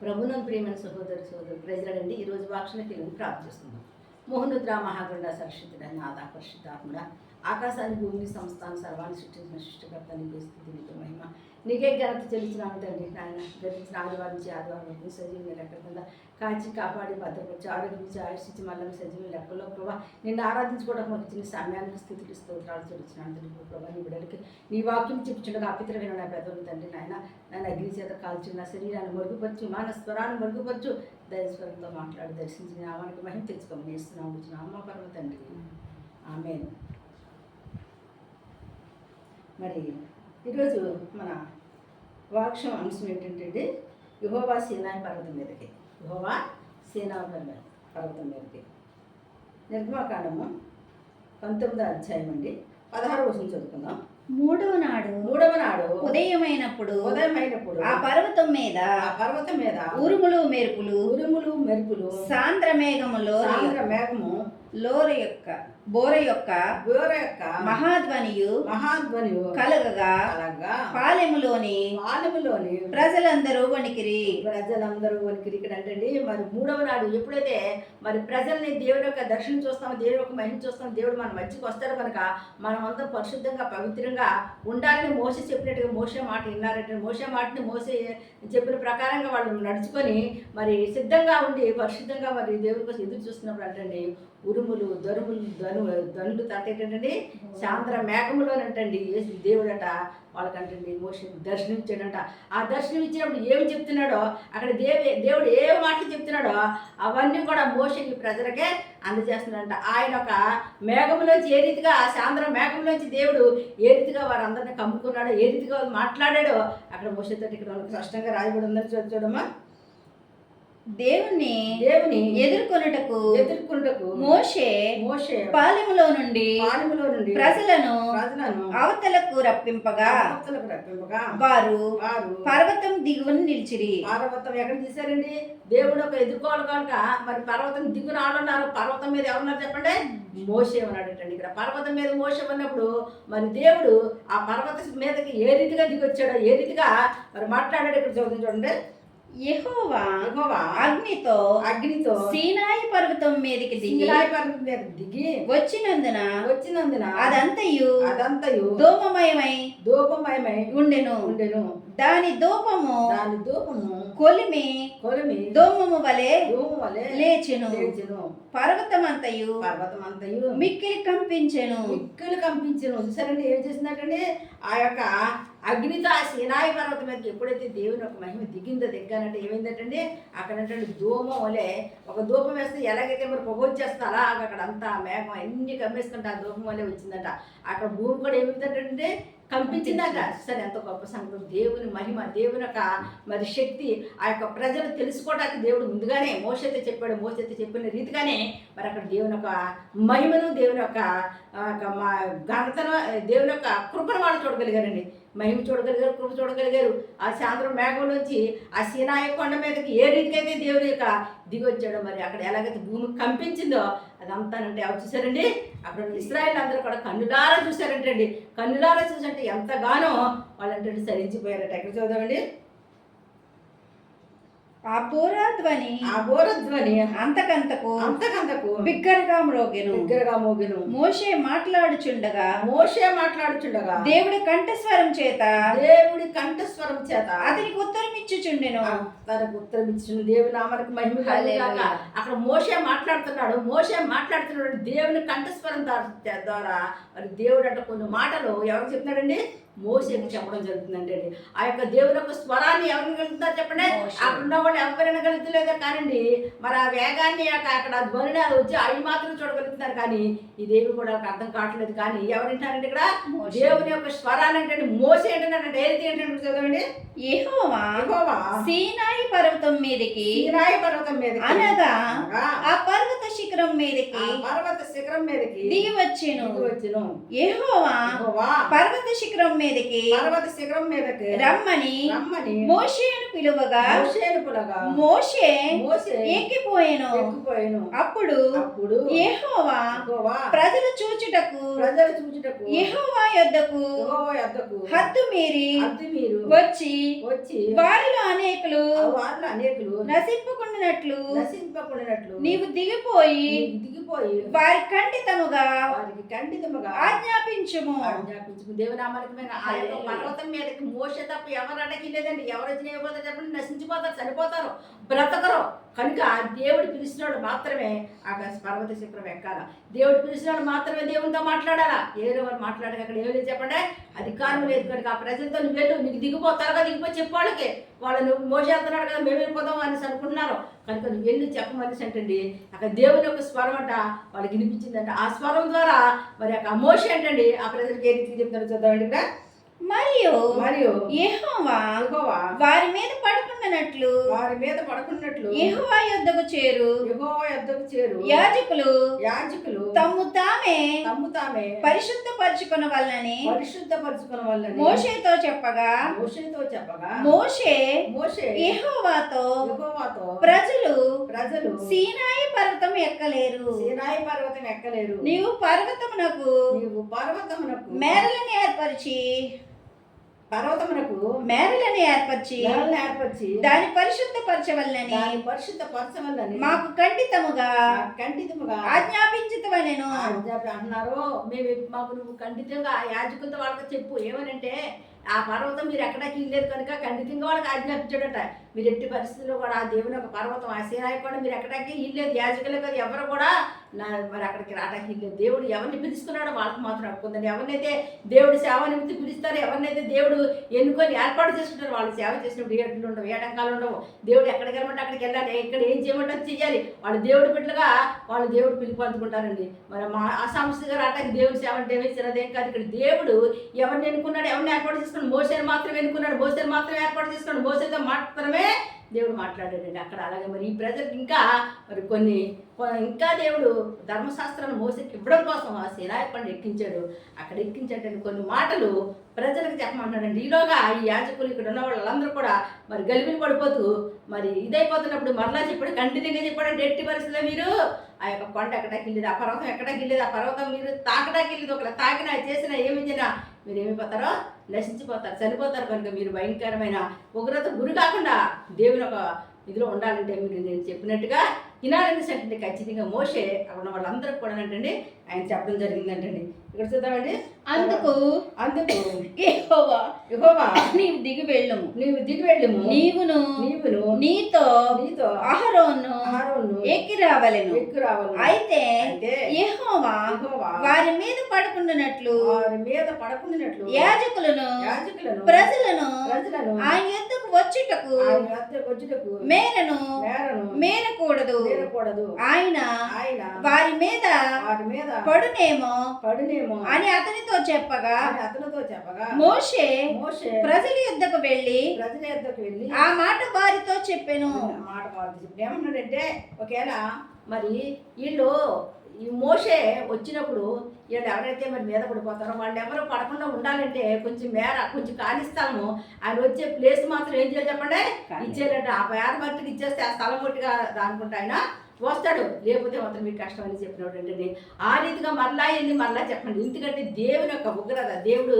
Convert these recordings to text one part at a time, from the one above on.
ప్రభునందు ప్రియమైన సహోదరు ప్రజలండి ఈరోజు వాక్షణకి ప్రార్థిస్తున్నాం. మోహనుద్ర మహాగండ సరస్వతుడైన ఆదాపరిశుద్ధాత్ముడ ఆకాశాన్ని భూమిని సంస్థాన్ని సర్వాన్ని సృష్టించిన సృష్టికర్త నీకే స్థితి నీకు మహిమ నీకే ఘనత చెల్లించినాను తండ్రి. నాయన గతించిన ఆదివారం నుంచి ఆదివారం వరకు సజీవుని లెక్క కింద కాచి కాపాడి భద్రపరిచి ఆరోగ్యించి ఆయుషించి మళ్ళీ సజీవుని లెక్కలో ప్రభావ నిన్ను ఆరాధించుకోవడం మాకు ఇచ్చిన సమయానికి స్థితులు స్తోత్రాలు చెల్లించినాను తండ్రి. ప్రభావ నీ బిడ్డలకి నీ వాక్యం చెప్పుచుండగా అపిత్రమైన నా పెదవులు తండ్రి. నాయన నన్ను అగ్ని చేత కాల్చి నా శరీరాన్ని మరుగుపరచు మాన స్వరాన్ని మరుగుపరచు దైవస్వరంతో మాట్లాడి దర్శించి నామానికి మహిమ తెచ్చుకోమని ఇస్తున్నాము అమ్మ పర్వ తండ్రి. ఆమేన్. మరి ఈరోజు మన వాక్యం అంశం ఏంటంటే యెహోవా సీనాయి పర్వతం మీదకి, యెహోవా సీనాయి పర్వతం మీదకి. నిర్గమకాండము 19వ అధ్యాయం అండి, 16వ వచనం చదువుకుందాం. మూడవ నాడు ఉదయమైనప్పుడు ఆ పర్వతం మీద ఉరుములు మెరుపులు సాంద్ర మేఘము బోర యొక్క మహాధ్వనియు కలగగా పాలెములోని ప్రజలందరూ వణికిరి. ఇక్కడ అంటే మరి మూడవ నాడు ఎప్పుడైతే మరి ప్రజల్ని దేవుడి యొక్క దర్శనం చూస్తామో, దేవుడి యొక్క మహిమ చూస్తామో, దేవుడు మన మధ్యకి వస్తాడు కనుక మనం అంతా పరిశుద్ధంగా పవిత్రంగా ఉండాలని మోసే చెప్పినట్టుగా మోసే మాట విన్నారంటే మోసే మాటని మోసే చెప్పిన ప్రకారంగా వాళ్ళు నడుచుకొని మరి సిద్ధంగా ఉండి పరిశుద్ధంగా మరి దేవుడి కోసం ఎదురు చూస్తున్నప్పుడు అంటే ఉరుములు ధనులు ఏంటంటే సాంద్ర మేఘములోనంటండి దేవుడట వాళ్ళకంటండి మోసే దర్శనమిచ్చాడంట. ఆ దర్శనం ఇచ్చినప్పుడు ఏమి చెప్తున్నాడో అక్కడ దేవుడు ఏ మాటలు చెప్తున్నాడో అవన్నీ కూడా మోసేకి ప్రజలకే అందజేస్తున్నాడంట. ఆయన ఒక మేఘంలోంచి ఏ రీతిగా సాంద్ర మేఘంలోంచి దేవుడు ఏ రీతిగా వారందరినీ కమ్ముకున్నాడో, ఏ రీతిగా మాట్లాడాడో అక్కడ మోసేతో ఇక్కడ స్పష్టంగా రాయబడి ఉందని చూడమ్మా. దేవుని ఎదుర్కొనుటకు మోషే పాలెములో నుండి ప్రజలను అవతలకు రప్పింపగా వారు పర్వతం దిగువని నిలిచిరి. పర్వతం ఎక్కడ తీశారండి? దేవుడు ఒక ఎదుర్కోవాలి కనుక మరి పర్వతం దిగున ఆడున్నారు. పర్వతం మీద ఎవరున్నారు చెప్పండి? మోషే ఉన్నాడటండి. ఇక్కడ పర్వతం మీద మోషే ఉన్నప్పుడు మరి దేవుడు ఆ పర్వతం మీదకి ఏ రీతిగా దిగొచ్చాడో, ఏ రీతిగా మరి మాట్లాడాడు ఇక్కడ చూడండి. యెహోవా అగ్నితో సీనాయి పర్వతం మీదకి దిగి వచ్చినందున అదంతయు ధూపమయమై ఉండెను. దాని ధూపము కొలిమి ధూమము వలె లేచెను. పర్వతమంతయు మిక్కిలి కంపించెను. సరే ఏం చేసిందంటే ఆ యొక్క అగ్నితో ఆ సీనాయి పర్వతం మీదకి ఎప్పుడైతే దేవుని ఒక మహిమ దిగ్గానంటే ఏమైందంటే అక్కడంటే ధూమం వలె ఒక ధూపం వేస్తే ఎలాగైతే మరి పొగ వచ్చేస్తా అలా అక్కడ అంతా మేఘం అన్ని కమ్మేసుకుంటే ఆ ధూపం వలె వచ్చిందంట. అక్కడ భూమి కూడా ఏమైందంటే కంపించిందట. సరే ఎంత గొప్ప సంగతి! దేవుని మహిమ, దేవుని యొక్క మరి శక్తి ఆ యొక్క ప్రజలు తెలుసుకోవడానికి దేవుడు ముందుగానే మోషేతో చెప్పాడు. మోషేతో చెప్పిన రీతిగానే మరి అక్కడ దేవుని యొక్క మహిమను, దేవుని యొక్క ఘనతను, దేవుని యొక్క కృపను వాళ్ళు చూడగలిగారండి. మహిమ చూడగలిగారు, కృప చూడగలిగారు. ఆ సాయంత్రం మేఘం నుంచి ఆ సీనాయి కొండ మీదకి ఏ రీతికైతే దేవుడి యొక్క దిగొచ్చాడో మరి అక్కడ ఎలాగైతే భూమి కంపించిందో అదంతానంటే ఎవరు చూసారండి? అక్కడ ఇశ్రాయేలు అందరూ కూడా కన్నులారా చూసారంటండి. కన్నులారా చూసంటే ఎంతగానో వాళ్ళంటే సరించిపోయారట. ఎక్కడ చూద్దామండి? ఆ బోరధ్వని అంతకంతకు బిగ్గరగా మోగెను. మోషే మాట్లాడుచుండగా దేవుడి కంఠస్వరం చేత అతనికి ఉత్తరం ఇచ్చుచుండెను. తనకు ఉత్తరం ఇచ్చిన దేవుని నామానికి మహిమ కలుగుగాక. అక్కడ మోషే మాట్లాడుతున్నాడు దేవుని కంఠస్వరం ద్వారా మరి దేవుడు అంటే కొన్ని మాటలు ఎవరికి చెప్తున్నాడండి? మోషేకి చెప్పడం జరుగుతుందంటే ఆ యొక్క దేవుని యొక్క స్వరాన్ని ఎవరిని కలుగుతారు చెప్పండి? అక్కడ ఉన్న వాళ్ళు ఎవరైనా కలుగుతలేదో కానండి మరి ఆ వేగాన్ని అక్కడ ధ్వనిని వచ్చి అవి మాత్రం చూడగలుగుతున్నారు. కానీ ఈ దేవుడు కూడా అర్థం కావట్లేదు. కానీ ఎవరింటారంటే ఇక్కడ దేవుని యొక్క స్వరాన్ని అంటే మోసే ఏంటంటే ఏంటంటే చదవండి. యెహోవా సీనాయి పర్వతం మీదకి అనగా ఆ పర్వత శిఖరం మీదకి దిగి వచ్చెను. యెహోవా పర్వత శిఖరం మీదకి రమ్మని మోషేను పిలువగా మోషే ఎక్కిపోయెను. అప్పుడు యెహోవా ప్రజలు చూచుటకు యెహోవా యొద్దకు హద్దు మీరి వచ్చి వారిలో అనేకులు వారిలో అనేకులు నశింపకుండానట్లు నీవు దిగిపోయి వారికి ఖండితముగా ఆజ్ఞాపించుము. దేవునామానికి ఆ యొక్క పర్వతం మీదకి మోసే తప్ప ఎవరు అడగలేదండి. ఎవరు వచ్చి అయిపోతారు చెప్పండి, నశించిపోతారు, చనిపోతారు, బ్రతకరు. కనుక దేవుడు పిలిచినాడు మాత్రమే ఆ పర్వత శిఖరం ఎక్కాల. దేవుడు పిలిచినాడు మాత్రమే దేవునితో మాట్లాడాలా. ఎవరు మాట్లాడక అక్కడ ఏమి లేదు చెప్పండి, అధికారం లేదు. కనుక ఆ ప్రజలతో నువ్వు వెళ్ళు, నీకు దిగిపోతారుగా, దిగిపోయి చెప్పాళ్ళకి వాళ్ళు నువ్వు మోసేస్తున్నాడు కదా, మేము వెళ్ళిపోదాం అనేసి అనుకుంటున్నారు. కనుక నువ్వు వెళ్ళి చెప్పమనేసి అంటండి. అక్కడ దేవుని యొక్క స్వరం అంట వాళ్ళకి వినిపించిందంట. ఆ స్వరం ద్వారా మరి ఆ మోషే అంటండి ఆ ప్రజలకి ఏ రీతికి చెప్తారో చూద్దామండి. ఇక్కడ మరియు యెహోవా వారి మీద పడుకున్నట్లు యెహోవా యొద్దకు చేరు యాజకులు తమ్ము తామే పరిశుద్ధపరచుకున్న వల్లని మోషేతో చెప్పగా మోషే యెహోవాతో ప్రజలు సీనాయి పర్వతం ఎక్కలేరు. నీవు పర్వతమునకు మేరలను ఏర్పరిచి ఏర్పరిచి దాని పరిశుద్ధపరచవలనని మాకు ఖండితముగా ఆజ్ఞాపించుతవనెను అన్నారు. మేము మాకు నువ్వు ఖండితంగా యాజకులతో వాళ్ళకి చెప్పు. ఏమనంటే ఆ పర్వతం మీరు ఎక్కడికి ఇల్లేదు కనుక ఖండితంగా వాళ్ళకి ఆజ్ఞాపించాడట. మీరు ఎట్టి పరిస్థితుల్లో కూడా ఆ దేవుని ఒక పర్వతం ఆ సీనాయి కూడా మీరు ఎక్కడికి ఇల్లేదు, యాజకులే కదా ఎవరు కూడా మరి అక్కడికి రావడానికి ఇల్లేదు. దేవుడు ఎవరిని పిలుస్తున్నాడో వాళ్ళకి మాత్రం హక్కుందండి. ఎవరినైతే దేవుడు సేవ నిమిత్తం పిలుస్తారో, ఎవరినైతే దేవుడు ఎన్నుకొని ఏర్పాటు చేసుకుంటారో వాళ్ళు సేవ చేసినప్పుడు ఏట్లు ఉండవు, ఏటంకాలు ఉండవు. దేవుడు ఎక్కడికి వెళ్ళమంటే అక్కడికి వెళ్ళాలి, ఇక్కడ ఏం చేయమంటే చెయ్యాలి. వాళ్ళు దేవుడు బిడ్డలుగా వాళ్ళు దేవుడు పిలుపు అందుకుంటారండి. మరి మా అసాంస్కృతిగా రావడానికి దేవుడు సేవ అంటే ఏమీ చిన్నదేం కాదు. ఇక్కడ దేవుడు ఎవరిని ఎన్నుకున్నాడు, ఎవరిని ఏర్పాటు చేసుకున్నాడు, మోసేని మాత్రమే ఎన్నుకున్నాడు, మోసేని మాత్రమే ఏర్పాటు చేసుకున్నాడు, మోసేతో మాత్రమే దేవుడు మాట్లాడాడండి అక్కడ. అలాగే మరి ఈ ప్రజలకు ఇంకా మరి ఇంకా దేవుడు ధర్మశాస్త్రాన్ని మోసేకి ఇవ్వడం కోసం ఆ సీనాయి కొండ ఎక్కించాడు. అక్కడ ఎక్కించాడండి కొన్ని మాటలు ప్రజలకు చెప్పమంటాడండి. ఈలోగా ఈ యాజకులు ఇక్కడ ఉన్న వాళ్ళందరూ కూడా మరి గలిబిలి పడిపోతూ మరి ఇదైపోతున్నప్పుడు మరలా చెప్పాడు, కంటిన్యూగా చెప్పాడంటే ఎట్టి పరిస్థితుల్లో మీరు ఆ యొక్క కొండ ఎక్కడికి వెళ్ళేది, ఆ పర్వతం ఎక్కడికి వెళ్ళేది, ఆ పర్వతం మీరు తాకడానికి వెళ్ళేది. ఒకవేళ తాకినా చేసినా ఏమిచ్చినా మీరు ఏమైపోతారో నశించిపోతారు, చనిపోతారు. కనుక మీరు భయంకరమైన ఉగ్రత గురి కాకుండా దేవుని ఒక ఇదిలో ఉండాలంటే మీరు నేను చెప్పినట్టుగా వినాలనేసి ఖచ్చితంగా మోషే అక్కడ వాళ్ళందరూ కూడా అంటండి ఆయన చెప్పడం జరిగిందంటండి. ఇక్కడ చూద్దామండి. అందుకు యెహోవా నీవు దిగి వెళ్ళుము నీవును నీతో అహరోను ఎక్కి రావలెను. అయితే యెహోవా వారి మీద పడుకుంటున్నట్లు యాజకులను ప్రజలను ఆయన యొద్దకు వచ్చుటకు మేరకూడదు. ఆయన వారి మీద పడునేమో అని అతనితో చెప్పగా మోషే ప్రజల యొద్దకు వెళ్ళి ఆ మాట వారితో చెప్పెను. ఏమన్నాడంటే ఒకవేళ మరి వీళ్ళు ఈ మోషే వచ్చినప్పుడు వీళ్ళు ఎవరైతే మరి మీద పడిపోతారో వాళ్ళు ఎవరు పడకుండా ఉండాలంటే కొంచెం కొంచెం కానిస్తాము. ఆయన వచ్చే ప్లేస్ మాత్రం ఏం చేయాలి చెప్పండి, ఇచ్చేయాలంటే ఆ పేర మట్టికి ఇచ్చేస్తే ఆ స్థలం మట్టిగా దానుకుంటా ఆయన వస్తాడు. లేకపోతే మాత్రం మీకు కష్టం అని చెప్పినప్పుడు ఏంటండి ఆ రీతిగా మరలా చెప్పండి. ఎందుకంటే దేవుని యొక్క ఉగ్రత, దేవుడు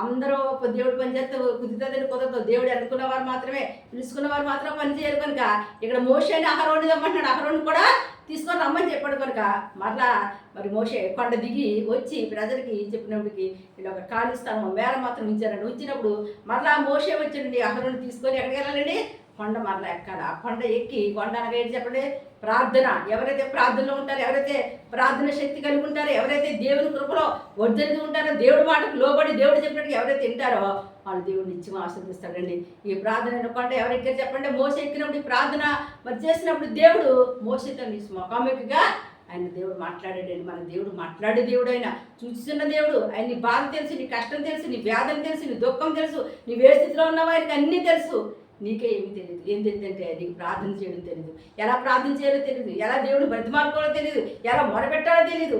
అందరూ దేవుడు పని చేస్తే కుదురుతుందని కుదరదు. దేవుడు అనుకున్న వారు మాత్రమే, పిలుచుకున్న వారు మాత్రం పని చేయరు. కనుక ఇక్కడ మోషేని అహరోను తెమ్మంటున్నాడు, అహరోను కూడా తీసుకొని రమ్మని చెప్పాడు. కనుక మరలా మరి మోషే కొండ దిగి వచ్చి ప్రజలకి చెప్పినప్పటికి వీళ్ళు ఒక ఖాళీ స్థలం వేల మాత్రం ఉంచారండి. ఉంచినప్పుడు మరలా మోషే వచ్చాడండి అహరోను తీసుకొని ఎక్కడికి వెళ్ళాలండి, కొండ మరలా ఎక్కాలి. ఆ కొండ ఎక్కి కొండ అనగా ఏంటి చెప్పండి, ప్రార్థన. ఎవరైతే ప్రార్థనలో ఉంటారో, ఎవరైతే ప్రార్థన శక్తి కలిగి ఉంటారో, ఎవరైతే దేవుని కృపలో వర్ధలించి ఉంటారో, దేవుడి మాటకు లోబడి దేవుడు చెప్పినట్టు ఎవరైతే తింటారో వాళ్ళు దేవుడు నిత్యం ఆశీర్వదిస్తాడండి. ఈ ప్రార్థన అనుకుంటే ఎవరైతే చెప్పండి మోసే ఎక్కినప్పుడు ఈ ప్రార్థన మరి చేసినప్పుడు దేవుడు మోసేతో ముఖాముఖిగా ఆయన దేవుడు మాట్లాడాడండి. మన దేవుడు మాట్లాడే దేవుడు, ఆయన చూస్తున్న దేవుడు. ఆయన నీ బాధ తెలుసు, నీ కష్టం తెలుసు, నీ వ్యాధులు తెలుసు, నీ దుఃఖం తెలుసు, నీవు ఏ స్థితిలో ఉన్నావో ఆయనకి అన్నీ తెలుసు. నీకే ఏమీ తెలియదు. ఏం తెలియదంటే నీకు ప్రార్థన చేయడం తెలియదు, ఎలా ప్రార్థన చేయాలో తెలియదు, ఎలా దేవుడు బ్రతిమాలుకోవాలో తెలియదు, ఎలా మొరపెట్టాలో తెలియదు.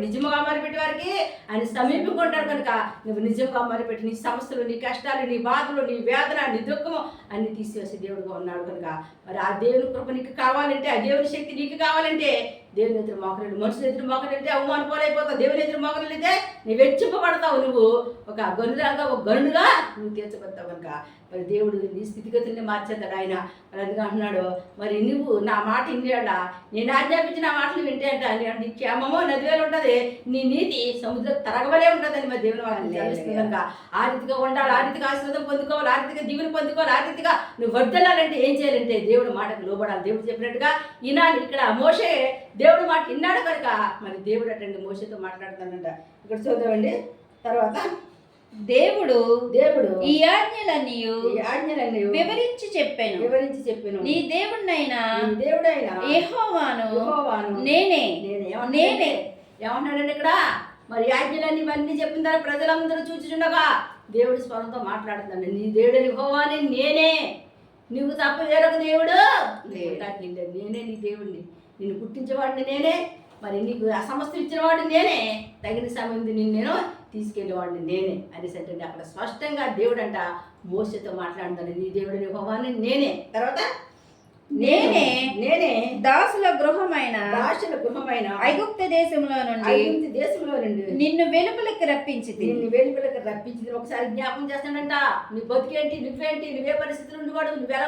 నిజముగా మొరపెట్టే వారికి ఆయన సమీపంగా కనుక నువ్వు నిజంగా మొరపెట్టి నీ సమస్యలు, నీ కష్టాలు, నీ బాధలు, నీ వేదన, నీ దుఃఖము అన్ని తీసివేసే దేవుడుగా ఉన్నాడు. కనుక మరి ఆ దేవుని కృప నీకు కావాలంటే, ఆ దేవుని శక్తి నీకు కావాలంటే దేవుని ఎదురు మోకరిల్లి, మనుషులు ఎదురు మోకరిల్లితే అవమాన పాలైపోతావు. దేవుని ఎదురు మోకరిల్లితే నువ్వు వెచ్చింపబడతావు. నువ్వు ఒక గనురాగా, ఒక గనుడుగా నువ్వు తీర్చబడతావు కనుక మరి దేవుడు నీ స్థితిగతుల్ని మార్చేస్తాడు ఆయన. మరి అందుకు అంటున్నాడు, మరి నువ్వు నా మాట వింటాడ, నేను ఆజ్ఞాపించి నా మాటలు వింటే అంట నీ క్షేమమో నదివేలు ఉంటుంది, నీ నీతి సముద్రం తరగవలే ఉంటుందని మరి దేవుని వాటిని తెలుస్తుంది కనుక ఆ రీతిగా ఉండాలి, ఆ రీతిగా ఆశీర్వాదం పొందుకోవాలి, ఆ రీతిగా దీవుని పొందుకోవాలి, ఆ రీతిగా నువ్వు వర్దలాలంటే ఏం చేయాలంటే దేవుడి మాటకు లోబడాలి. దేవుడు చెప్పినట్టుగా ఈనాడు ఇక్కడ మోషే దేవుడి మాట విన్నాడు కనుక మరి దేవుడు అటండి మోషేతో మాట్లాడుతానంట. ఇక్కడ చూద్దామండి. తర్వాత దేవుడు ఈ ఆజ్ఞలన్నీ వివరించి చెప్పాను. నీ దేవుడైనా యెహోవాను నేనే. ఏమన్నాడండి ఇక్కడ? మరి ఆజ్ఞలన్నీ ఇవన్నీ చెప్పిన తర్వాత ప్రజలందరూ చూచుచుండగా దేవుడి స్వరంతో మాట్లాడుతున్నాడు. నీ దేవుడు యెహోవాని నేనే, నువ్వు తప్ప వేరొక దేవుడు నేనే నీ దేవుడిని, నిన్ను పుట్టించేవాడిని నేనే, మరి నీకు ఆ సమస్తం ఇచ్చినవాడిని నేనే, తగిన సమయం నిన్ను నేను తీసుకెళ్ళేవాడిని నేనే అనేసి అంటే అక్కడ స్పష్టంగా దేవుడు అంట మోషేతో మాట్లాడుతాను. నీ దేవుడు యెహోవాని నేనే. తర్వాత నేనే దాసుల గృహమైన ఐగుప్తు దేశంలో నుండి నిన్ను వెలుపలికి రప్పించింది. ఒకసారి జ్ఞాపకం చేస్తాడంట. నీ బతికేంటి, నువ్వేంటి, నువ్వే పరిస్థితులు ఉండేవాడు, నువ్వెలా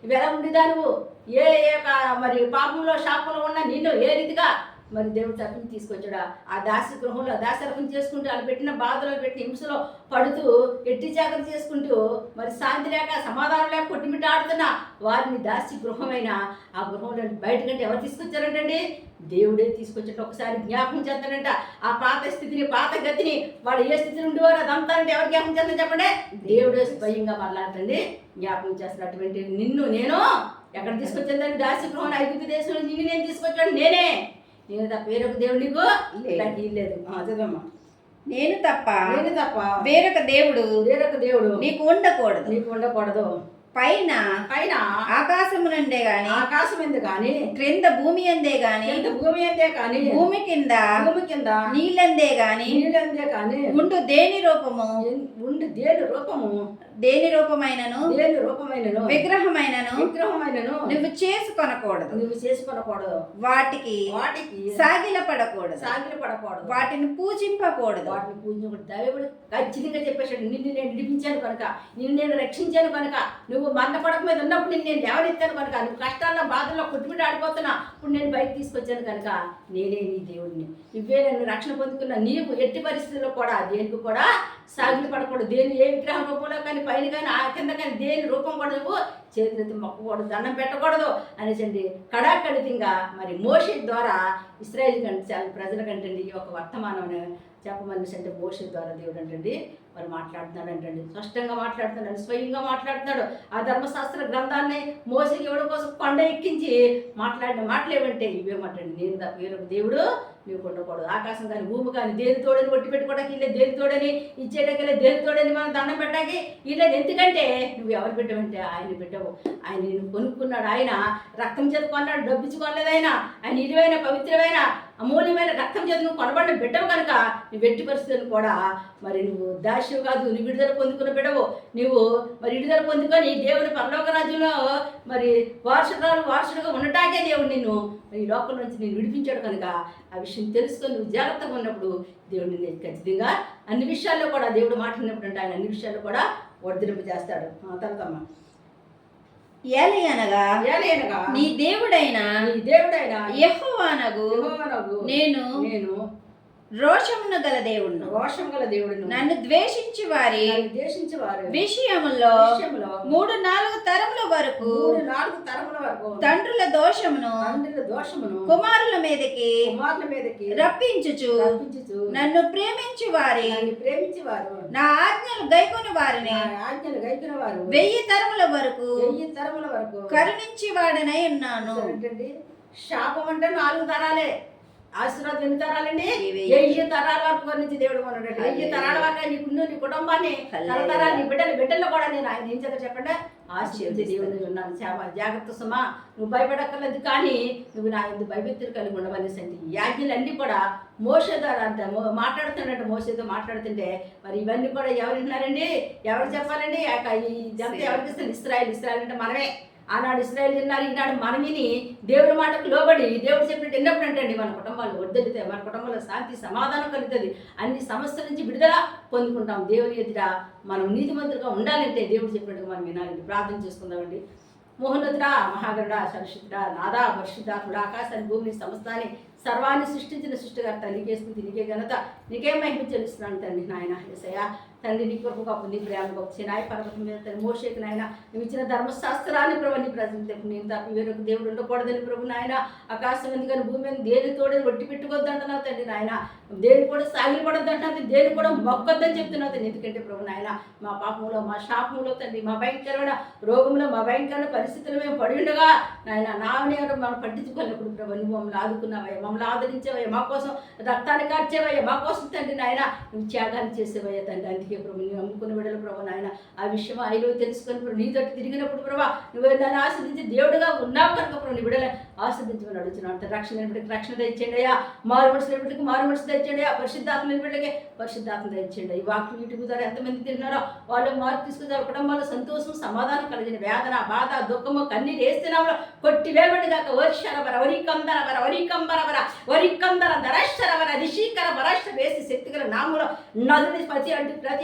నువ్వెలా ఉండేదానువు, ఏ మరి పాపంలో శాపంలో ఉన్నా నిన్ను ఏ రీతిగా మరి దేవుడు తప్పించి తీసుకొచ్చాడు. ఆ దాసి గృహంలో దాసరకం చేసుకుంటూ వాళ్ళు పెట్టిన బాధలు పెట్టి హింసలో పడుతూ ఎట్టి జాగ్రత్త చేసుకుంటూ మరి శాంతి లేక సమాధానం లేక కొట్టిమిట్ట ఆడుతున్న వారిని దాసి గృహమైన ఆ గృహంలో బయటకంటే ఎవరు తీసుకొచ్చారంటండి? దేవుడే తీసుకొచ్చాడు. ఒకసారి జ్ఞాపకం చేస్తాడంట. ఆ పాత స్థితిని, పాత గతిని, వాడు ఏ స్థితిని ఉండేవారు అదంతా అంటే ఎవరు జ్ఞాపకం చేస్తాను చెప్పండి? దేవుడే స్వయంగా మాట్లాడండి జ్ఞాపకం చేస్తాడు. అటువంటి నిన్ను నేను ఎక్కడ తీసుకొచ్చాను? దాసి గృహం ఐగుప్తు దేశంలో నిన్ను నేను తీసుకొచ్చాడు నేనే, నేను తప్ప వేరొక దేవుడు నీకు లేదు. చదవమ్మా. నేను తప్ప వేరొక దేవుడు నీకు ఉండకూడదు. పైన ఆకాశము నుండే గాని క్రింద భూమి అందే గాని భూమి కింద నీళ్ళందే గాని ఉండు దేని రూపమైనను విగ్రహమైనను నువ్వు చేసుకొనకూడదు. వాటికి సాగిలపడకూడదు. వాటిని పూజింపకూడదు. దేవుడు ఖచ్చితంగా చెప్పేశాడు. నిన్ను నేను విడిపించాను కనుక, నిన్ను నేను రక్షించాను కనుక, నువ్వు మరణపడక మీద ఉన్నప్పుడు నేను లేవనెత్తాను కనుక, నువ్వు కష్టాల్లో బాధల్లో కొట్టుమిట్ట ఆడిపోతున్నా ఇప్పుడు నేను బయటకు తీసుకొచ్చాను కనుక నేనే నీ దేవుడిని. నువ్వే నన్ను రక్షణ పొందుకున్నా. నీవు ఎట్టి పరిస్థితుల్లో కూడా దేనికి కూడా సాగిలి పడకూడదు. దేని ఏ విగ్రహం రూపంలో కానీ, పైన కానీ, ఆ కింద కానీ దేని రూపం కూడా నువ్వు చేతులెత్తి మొక్కకూడదు, దండం పెట్టకూడదు అనేసండి కడాకడితంగా మరి మోషే ద్వారా ఇశ్రాయేల్ కంటే ప్రజల కంటే ఈ ఒక వర్తమానం చెప్పమనేసి అంటే మోషే ద్వారా దేవుడు అంటండి మరి మాట్లాడుతున్నాడు అంటండి. స్పష్టంగా మాట్లాడుతున్నాడు, స్వయంగా మాట్లాడుతున్నాడు. ఆ ధర్మశాస్త్ర గ్రంథాన్ని మోసేకి ఇవ్వడం కోసం కొండ ఎక్కించి మాట్లాడిన మాటలు ఏమంటే ఇవేమంటండి, నేను వేరొక దేవుడు నీకు ఉండకూడదు. ఆకాశం కానీ భూమి కానీ దేని తోడని ఒట్టి పెట్టుకోవడానికి ఇల్లే, దేని తోడని ఇచ్చేటకెళ్ళే, దేని తోడని మనం దండం పెట్టడానికి ఇల్లేదు. ఎందుకంటే నువ్వు ఎవరు పెట్టావంటే ఆయన పెట్టావు. ఆయన నేను కొనుక్కున్నాడు. ఆయన రక్తం చేత కొన్నాడు, డబ్బించుకోలేదు. ఆయన ఇరువైన పవిత్రమైన అమూల్యమైన రక్తం చేత నువ్వు కొనబడిన బిడ్డవు కనుక నువ్వు ఎట్టి పరిస్థితులను కూడా మరి నువ్వు దాస్యవు కాదు, నువ్వు విడుదల పొందుకున్న బిడ్డవు. నువ్వు మరి విడుదల పొందుకొని దేవుని పరలోక రాజ్యంలో మరి వారసుడుగా ఉండటానికే దేవుడు నిన్ను ఈ లోకం నుంచి నేను విడిపించాడు కనుక ఆ విషయం తెలుసుకొని నువ్వు జాగ్రత్తగా ఉన్నప్పుడు దేవుడిని నేను ఖచ్చితంగా అన్ని విషయాల్లో కూడా దేవుడు మాట్లాడినప్పుడు అంటే ఆయన అన్ని విషయాల్లో కూడా వర్ధలింపు చేస్తాడు. తర్వాతమ్మ ఏలయనగా నీ దేవుడైన యెహోవానగు నేను రోషమున గల దేవుడును నన్ను ద్వేషించి వారి విషయములో 3-4 తరముల వరకు తండ్రుల దోషమును కుమారుల మీదకి రప్పించుచు నన్ను ప్రేమించి వారి నా ఆజ్ఞలు గైకొని వారిని 1000 తరముల వరకు కరుణించి వాడనై ఉన్నాను. శాపం అంటే 4 తరాలే, ఆశీర్వాదం ఎన్ని తరాలండి? 1000 తరాల వరకు వర్ణించి దేవుడు కొన్నాడు. 1000 తరాల వరకు నీకు నీ కుటుంబాన్ని తరతరాలు నీ బిడ్డలు కూడా నేను ఆయన ఏం చేత చెప్పండి ఆశీర్వదించి దేవుడు ఉన్నాను. జాగ్రత్త సుమా, నువ్వు భయపడక్కర్లేదు కానీ నువ్వు నా ఎందుకు భయభక్తులు కలిగి ఉండవనేసి అంటే ఈ ఆజ్ఞలన్నీ కూడా మోషే ద్వారా అంట మాట్లాడుతున్నాడంటే మోషేతో మాట్లాడుతుంటే మరి ఇవన్నీ కూడా ఎవరు వింటున్నారండి? ఎవరు చెప్పాలండి? ఇదంతా ఎవరికి ఇస్తారు? ఇశ్రాయేల్ అంటే మనమే. ఆనాడు ఇశ్రాయేలు తిన్నారు, ఈనాడు మనం విని దేవుడి మాటకు లోబడి దేవుడు చెప్పినట్టు ఎన్నప్పుడు అంటే అండి మన కుటుంబాలు వర్ధిల్లుతాయి, మన కుటుంబంలో శాంతి సమాధానం కలుగుతుంది, అన్ని సమస్యల నుంచి విడుదల పొందుకుంటాం. దేవుని ఎదుట మనం నీతిమంతులుగా ఉండాలంటే దేవుడు చెప్పినట్టుగా మనం వినాలండి. ప్రార్థన చేసుకుందామండి. మోహనతుడా, మహాగరుడా, సరస్వతుడా, నాదా, పరిశుద్ధాత్ముడా, ఆకాశాన్ని భూమిని సమస్తాన్ని సర్వాన్ని సృష్టించిన సృష్టికర్త నీకే స్తుతి, నీకే ఘనత, నీకే మహిమ చెల్లిస్తున్నాను తండ్రి. నాయన యేసయ్యా తండ్రి, నీ కృప గొప్ప, నీ ప్రేమ గొప్ప. సినాయి పర్వతం మీద తండ్రి మోషేకు నాయన నువ్వు ఇచ్చిన ధర్మశాస్త్రాన్ని ప్రభు నీ ప్రజలు చెప్పు, నేను తప్పి వేరొక దేవుడు ఉండకూడదని ప్రభు నాయన. ఆకాశం ఎందుకని భూమి మీద దేని తోడు ఒట్టి పెట్టుకోవద్దు అంటున్నావు తండ్రి నాయన. దేని కూడా సాగిపడద్దు అంటున్నావు, దేని కూడా మొక్కొద్దని చెప్తున్నావు తండ్రి. ఎందుకంటే ప్రభు నాయన మా పాపంలో, మా శాపంలో తండ్రి, మా భయంకరమైన రోగంలో, మా భయంకరమైన పరిస్థితులు మేము పడి ఉండగా నాయన నావని మనం పట్టించుకోలేప్పుడు ప్రభు నువ్వు మమ్మల్ని ఆదుకున్నావయ్యా, మమ్మల్ని ఆదరించేవయ్యా, మా కోసం రక్తాన్ని కార్చేవయ్యా, మా కోసం తండ్రి నాయన నువ్వు త్యాగాన్ని చేసేవయ్యా తండ్రి. అందుకే ప్రభు నువ్వు నమ్ముకున్న విడలు ప్రభు నాయన ఆ విషయం ఆయనలో తెలుసుకొని ప్రభు నీ తోటి తిరిగినప్పుడు ప్రభా నువ్వు నన్ను ఆశ్రదించి దేవుడుగా ఉన్నావు కనుక ప్రభు నీ విడల ఆశ్రదించమని అడుగుతున్నాను. రక్షణ బిడ్డకి రక్షణ తెచ్చేయండి అయ్యా, మారు మనసు బిడ్డకి మారు మనసు తెచ్చేయండి అయ్యా, పరిశుద్ధాత్మ బిడ్డకి పరిశుద్ధాత్మ తెచ్చేయండి. ఈ వాక్యం యూట్యూబ్ ద్వారా ఎంతమంది తిన్నారో వాళ్ళు మార్పు తీసుకుని కుటుంబాల్లో సంతోషం సమాధానం కలిగిన వేదన బాధ దుఃఖము కన్నీరు వేస్తున్నాము కొట్టివేయబడి కాక వర్షరవర వరికందరవర వరికంబరవర వరికందర దరశరవర రిషీకర వరష వేసి శక్తిగల నాములో నదుని ప్రతి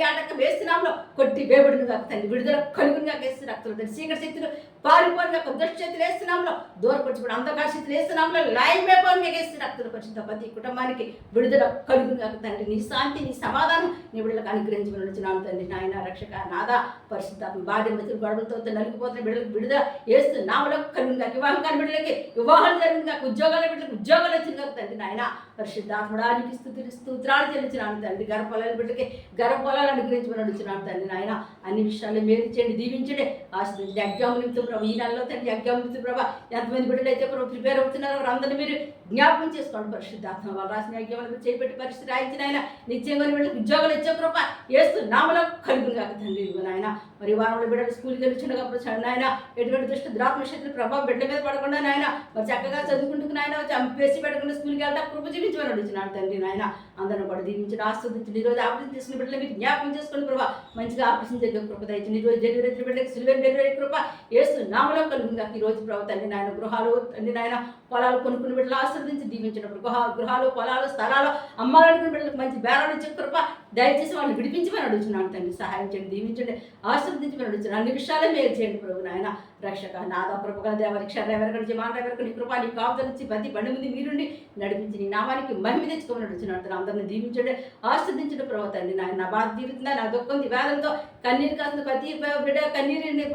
ఆటకు వేస్తున్నాములో కొట్టి వేబడిని కాక తండ్రి విడుదల కలుగుని కాక వేసి రక్తులు సీకర శక్తులు పారిపోని కాక దుష్టశక్తులు వేస్తున్నాములో దూరపరచుకుని అంధకార శక్తులు వేస్తున్నాములో లైవ్ వేపోని కాక వేసి రక్తులు పరిచిన ప్రతి కుటుంబానికి విడుదల కలుగుని కాక తండ్రి నీ శాంతి నీ సమాధానం నీ విడుదలకు అనుగ్రహించమని వచ్చినాను తండ్రి. నాయన రక్షక నాదా పరిశుద్ధాత్మ భార్య మిత్రులు గొడవలతో నలిగిపోతున్న బిడ్డలకు విడుదల వేస్తూ నామలో కలుగుని కాక వివాహం కాని బిడ్డలకి వివాహాలు జరిగింది కాక ఉద్యోగాల బిడ్డలకు ఉద్యోగాలు వచ్చింది కాక తండ్రి. నాయన పరిశుద్ధాత్మడానికి స్తోత్రాలు చెల్లించినాను తండ్రి. గర్భఫలాల బిడ్డకి గర్భఫలాలు అనుగ్రహించమని అడుగుతున్నాను తండ్రి. నాయన అన్ని విషయాల్లో మేలు చేయండి, దీవించండి, ఆశ్రయించండి. యజ్ఞం నిమిత్తం ప్రభు ఈ నెలలో తండ్రి యజ్ఞం నిమిత్తం ప్రభా ఎంతమంది బిడ్డలు అయితే ప్రభు ప్రిపేర్ అవుతున్నారో వారందరినీ మీరు జ్ఞాపకం చేసుకోండి. పరిశుద్ధాత్మ వాళ్ళు రాసిన యజ్ఞాలను చేపెట్టి పరిస్థితి రాయించిన ఆయన నిత్యంగా వీళ్ళకి ఉద్యోగాలు ఇచ్చే కృప వేస్తూ నామలో కలుగును కాక తండ్రి. నాయన మరి వారంలో బిడ్డలు స్కూల్కి వెళ్ళిచుండగా నాయన ఎటువంటి దృష్టి ద్రాత్మ శక్తుల ప్రభావం బిడ్డ మీద పడకుండా నాయన మరి చక్కగా చదువుకుంటుకు నాయన చంపేసి పెట్టకుండా స్కూల్కి వెళ్తా కృప జీవించమని అడుగుతున్నాను తండ్రి. నాయన అందరిని కూడా దీవించడం ఆస్వాదించండి. ఈరోజు ఆపరేషన్ చేసుకున్న బిడ్డలు మీరు జ్ఞాపకం చేసుకోండి ప్రభావ మంచిగా ఆపరేషన్ జరిగే కృప దయచండి. ఈరోజు డెలివరీ బిడ్డలకి సిల్వర్ డెలివరీ కృప వేస్తూ నామలో కలుగును కాక ఈ రోజు ప్రభావ తండ్రి. నాయన గృహాలు తండ్రి నాయన పొలాలు కొనుక్కుని బిడ్డలు ఆశీర్వదించి దీవించినప్పుడు గృహాలు పొలాలు స్థలాలు అమ్మాలనుకున్న బిడ్డలకు మంచి బేరాలు ఇచ్చే కృప దయచేసి వాళ్ళని విడిపించమని అడుగుతున్నాను తండ్రి. సహాయం చేయండి, దీవించండి, ఆశీర్వదించమని అడుగుతున్నాను. అన్ని విషయాలే మేలు చేయండి ప్రభు నాయన రక్షక నాదా కృపగల దేవ క్షర ఎవరికీ మాట ఎవరికి నీ కృప నీ కాపుదలిచ్చి ప్రతి బండి ముందు మీరుండి నడిపించి నీ నామానికి మహిమ తెచ్చుకోమని అడుగుతున్నాను. అందరిని దీవించండి, ఆశీర్వదించండి ప్రభు తండ్రి. నా బాధ తీరుతుందా, నా దుఃఖం వేదంతో కన్నీరు కాస్తుంది ప్రతి బిడ్డ కన్నీరుని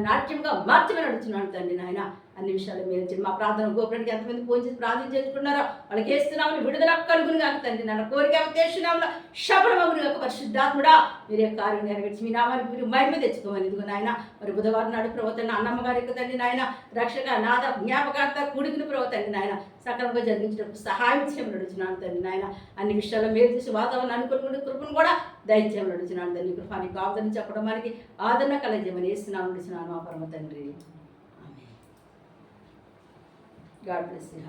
నాట్యంగా మార్చమని అడుగుతున్నాను తండ్రి. నాయన అన్ని విషయాలు మీరు చేయండి. మా ప్రార్థన గోపురానికి ఎంతమంది ఫోన్ చేసి ప్రార్థన చేసుకున్నారో వాళ్ళకి వేస్తున్నామని విడుదల కలుగును కాక తండ్రి. నన్ను కోరిక ఉద్దేశంలో శబరమగును కాక పరిశుద్ధాత్ముడా మీరే కార్యం నెరవేర్చి మీ నామానికి మీరు మహిమ తెచ్చుకోమని ఇదిగో నాయన. మరి బుధవారం నాడు ప్రవర్తన అన్నమ్మ గారి యొక్క తండ్రి నాయన రక్షక నాద జ్ఞాపకార్త కూడికిన ప్రవర్తండి నాయన సక్రమంగా జరిగించినప్పుడు సహాయం చేయమని అడుగుతున్నాను తండ్రి. నాయన అన్ని విషయాల్లో మీరు చేసి వాతావరణం అనుకూలమైన కృపను కూడా దయచేయమని అడుగుతున్నాను తండ్రి. కృపానికి ఆదరణ చెప్పడం మనకి ఆదరణ కలగజేయమని వేస్తున్నాను అడుగుతున్నాను మా పరమ తండ్రి. God bless you.